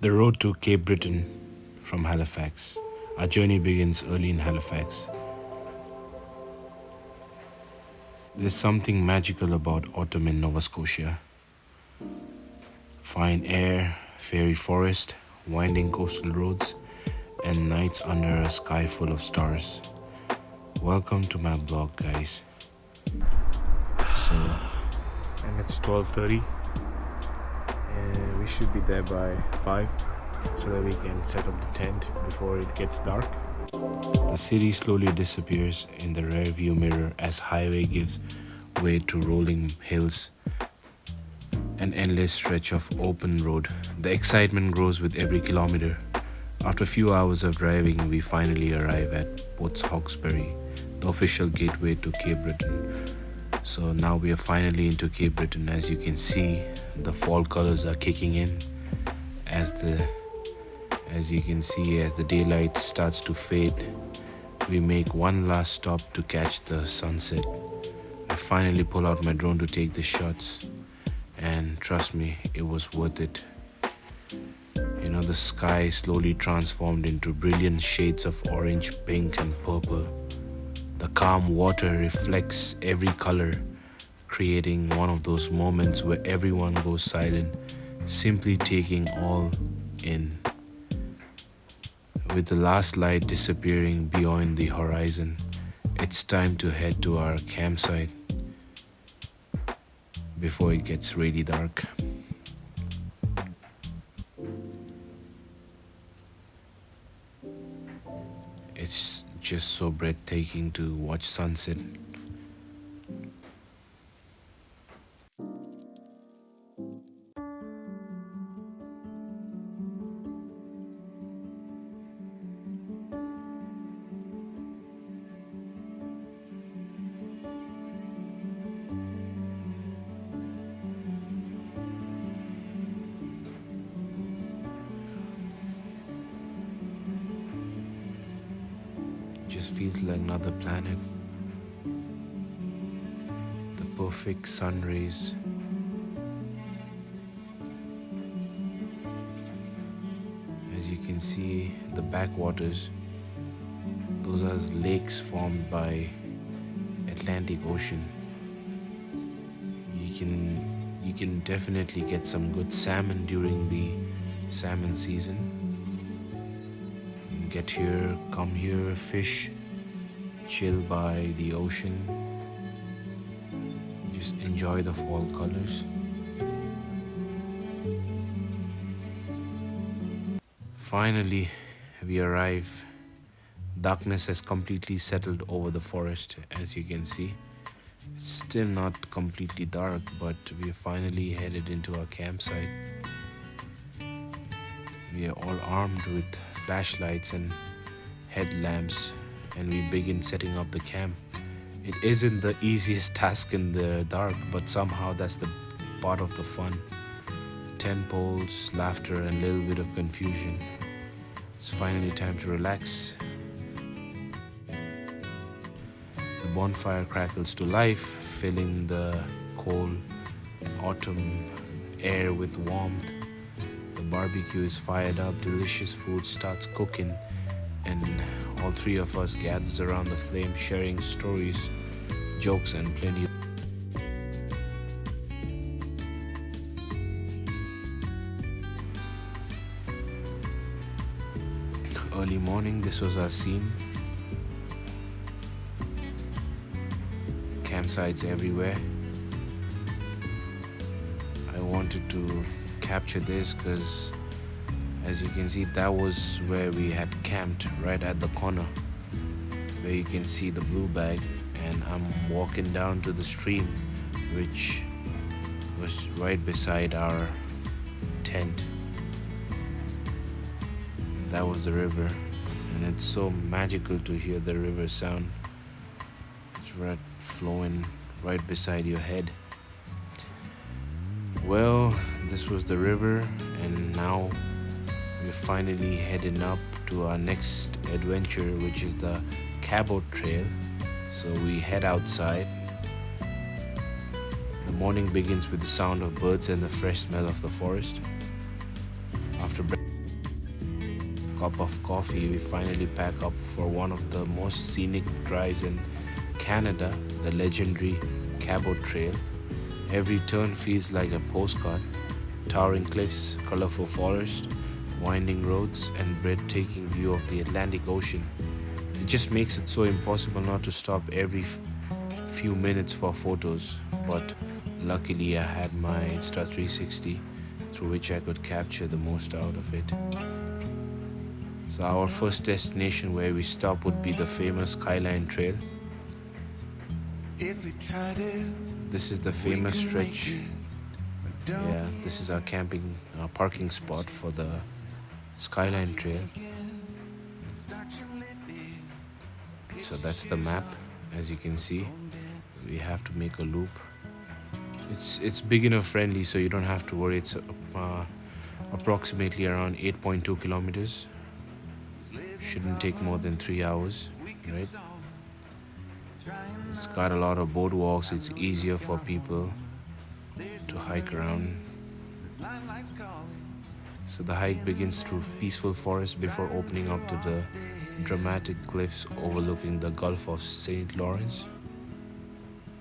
The road to Cape Breton from Halifax. Our journey begins early in Halifax. There's something magical about autumn in Nova Scotia. Fine air, fairy forest, winding coastal roads, and nights under a sky full of stars. Welcome to my blog, guys. And it's 12:30, and we should be there by 5 so that we can set up the tent before it gets dark. The city slowly disappears in the rear view mirror as highway gives way to rolling hills, an endless stretch of open road. The excitement grows with every kilometer. After a few hours of driving, we finally arrive at Ports Hawkesbury, the official gateway to Cape Breton. So now we are finally into Cape Breton. As you can see, the fall colors are kicking in as you can see, as the daylight starts to fade. We make one last stop to catch the sunset. I finally pull out my drone to take the shots, and trust me, it was worth it. You know, the sky slowly transformed into brilliant shades of orange, pink, and purple. The calm water reflects every color, creating one of those moments where everyone goes silent, simply taking all in. With the last light disappearing beyond the horizon, it's time to head to our campsite before it gets really dark. It's just so breathtaking to watch sunset. Just feels like another planet. The perfect sun rays. As you can see, the backwaters, those are lakes formed by Atlantic Ocean. You can definitely get some good salmon during the salmon season. Get here, come here, fish, chill by the ocean, just enjoy the fall colors. Finally, we arrive. Darkness has completely settled over the forest, as you can see. It's still not completely dark, but we are finally headed into our campsite. We are all armed with flashlights and headlamps, and we begin setting up the camp. It isn't the easiest task in the dark, but somehow that's the part of the fun. Tent poles, laughter, and a little bit of confusion. It's finally time to relax. The bonfire crackles to life, filling the cold autumn air with warmth. The barbecue is fired up, delicious food starts cooking, and all three of us gathers around the flame, sharing stories, jokes, and plenty. Early morning, this was our scene. Campsites everywhere. I wanted to capture this because, as you can see, that was where we had camped, right at the corner where you can see the blue bag, and I'm walking down to the stream which was right beside our tent. That was the river, and it's so magical to hear the river sound. It's right flowing right beside your head. Well, this was the river, and now we're finally heading up to our next adventure, which is the Cabot Trail. So we head outside. The morning begins with the sound of birds and the fresh smell of the forest. After cup of coffee, we finally pack up for one of the most scenic drives in Canada, the legendary Cabot Trail. Every turn feels like a postcard. Towering cliffs, colorful forest, winding roads, and breathtaking view of the Atlantic Ocean. It just makes it so impossible not to stop every few minutes for photos. But luckily I had my Insta360 through which I could capture the most out of it. So our first destination where we stop would be the famous Skyline Trail. This is the famous stretch. Yeah, this is our parking spot for the Skyline Trail. So that's the map. As you can see, we have to make a loop. It's beginner friendly, so you don't have to worry. It's approximately around 8.2 kilometers. Shouldn't take more than 3 hours, right? It's got a lot of boardwalks. It's easier for people to hike around. So the hike begins through peaceful forest before opening up to the dramatic cliffs overlooking the Gulf of St. Lawrence.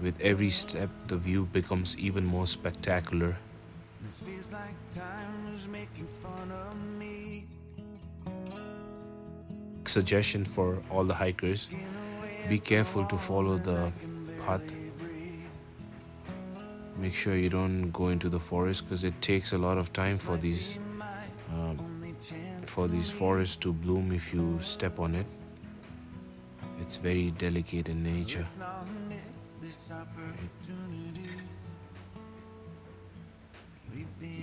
With every step, the view becomes even more spectacular. Suggestion for all the hikers: be careful to follow the path. Make sure you don't go into the forest because it takes a lot of time for these forests to bloom if you step on it. It's very delicate in nature.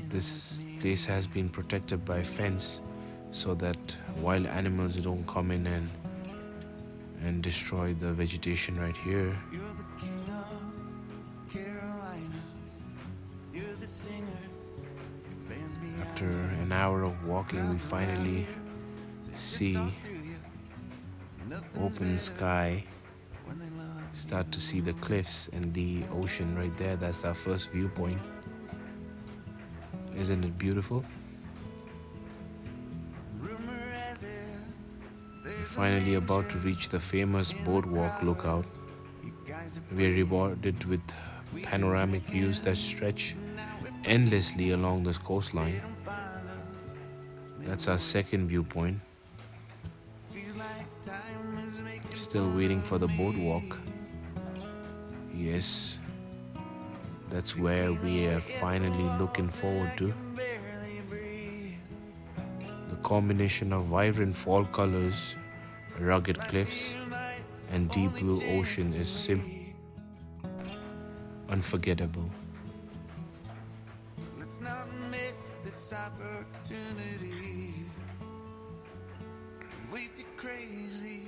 This place has been protected by a fence so that wild animals don't come in and destroy the vegetation right here. After an hour of walking, we finally see open sky, start to see the cliffs and the ocean right there. That's our first viewpoint. Isn't it beautiful? We're finally about to reach the famous boardwalk lookout. We're rewarded with panoramic views that stretch endlessly along the coastline. That's our second viewpoint. Still waiting for the boardwalk. Yes, that's where we are finally looking forward to. The combination of vibrant fall colors, rugged cliffs, and deep blue ocean is simply unforgettable. Let's not miss this opportunity. Wait, the crazy.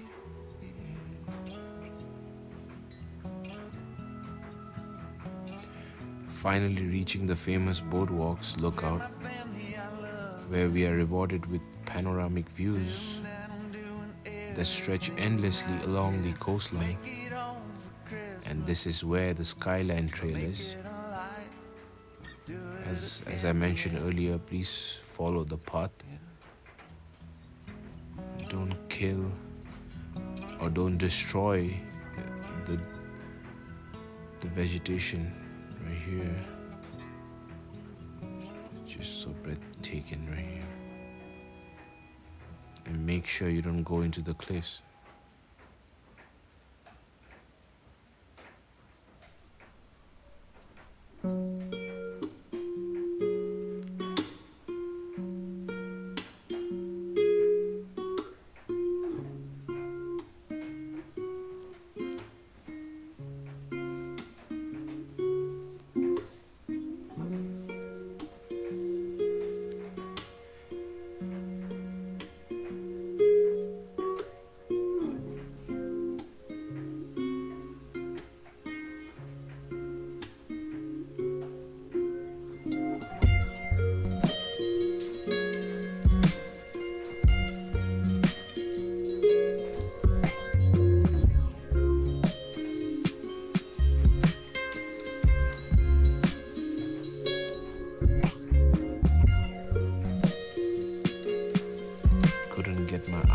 Finally reaching the famous boardwalks lookout, where we are rewarded with panoramic views that stretch endlessly along the coastline. And this is where the Skyline Trail is. As I mentioned earlier, please follow the path. Don't kill or don't destroy the vegetation right here. Just so breathtaking right here. And make sure you don't go into the cliffs.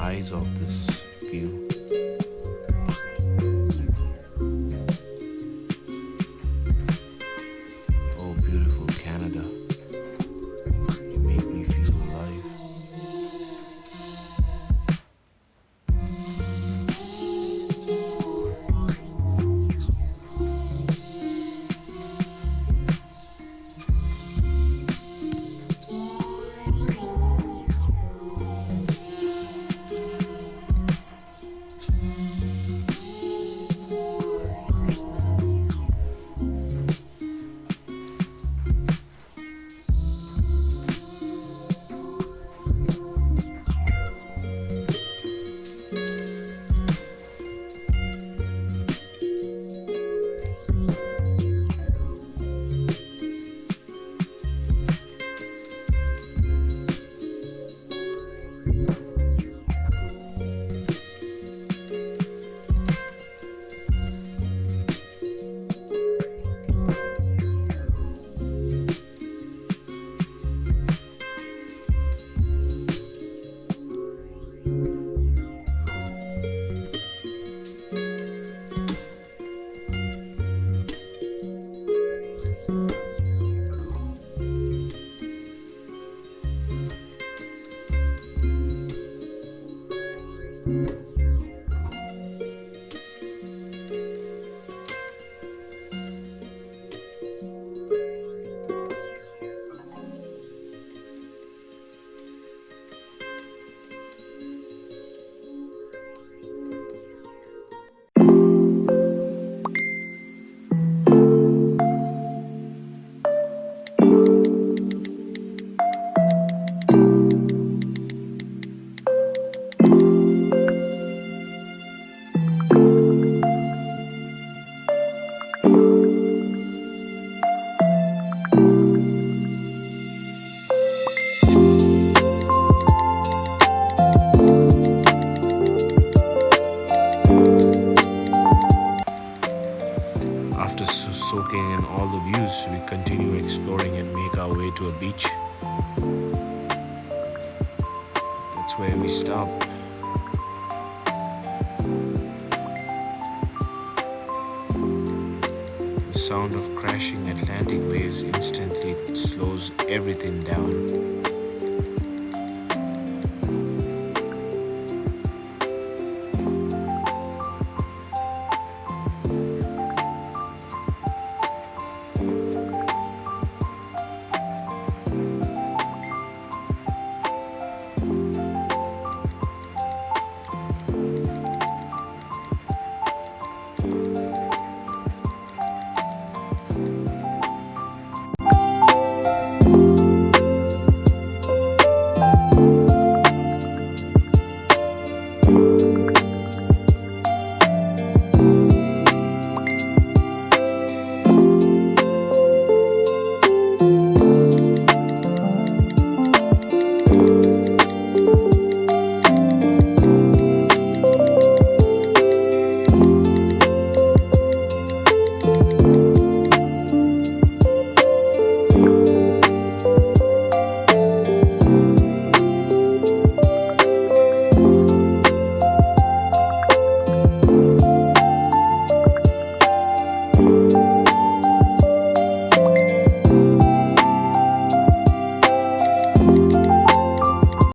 highs of this view. Oh, beautiful Canada. You make me feel alive. After soaking in all the views, we continue exploring and make our way to a beach. That's where we stop. The sound of crashing Atlantic waves instantly slows everything down.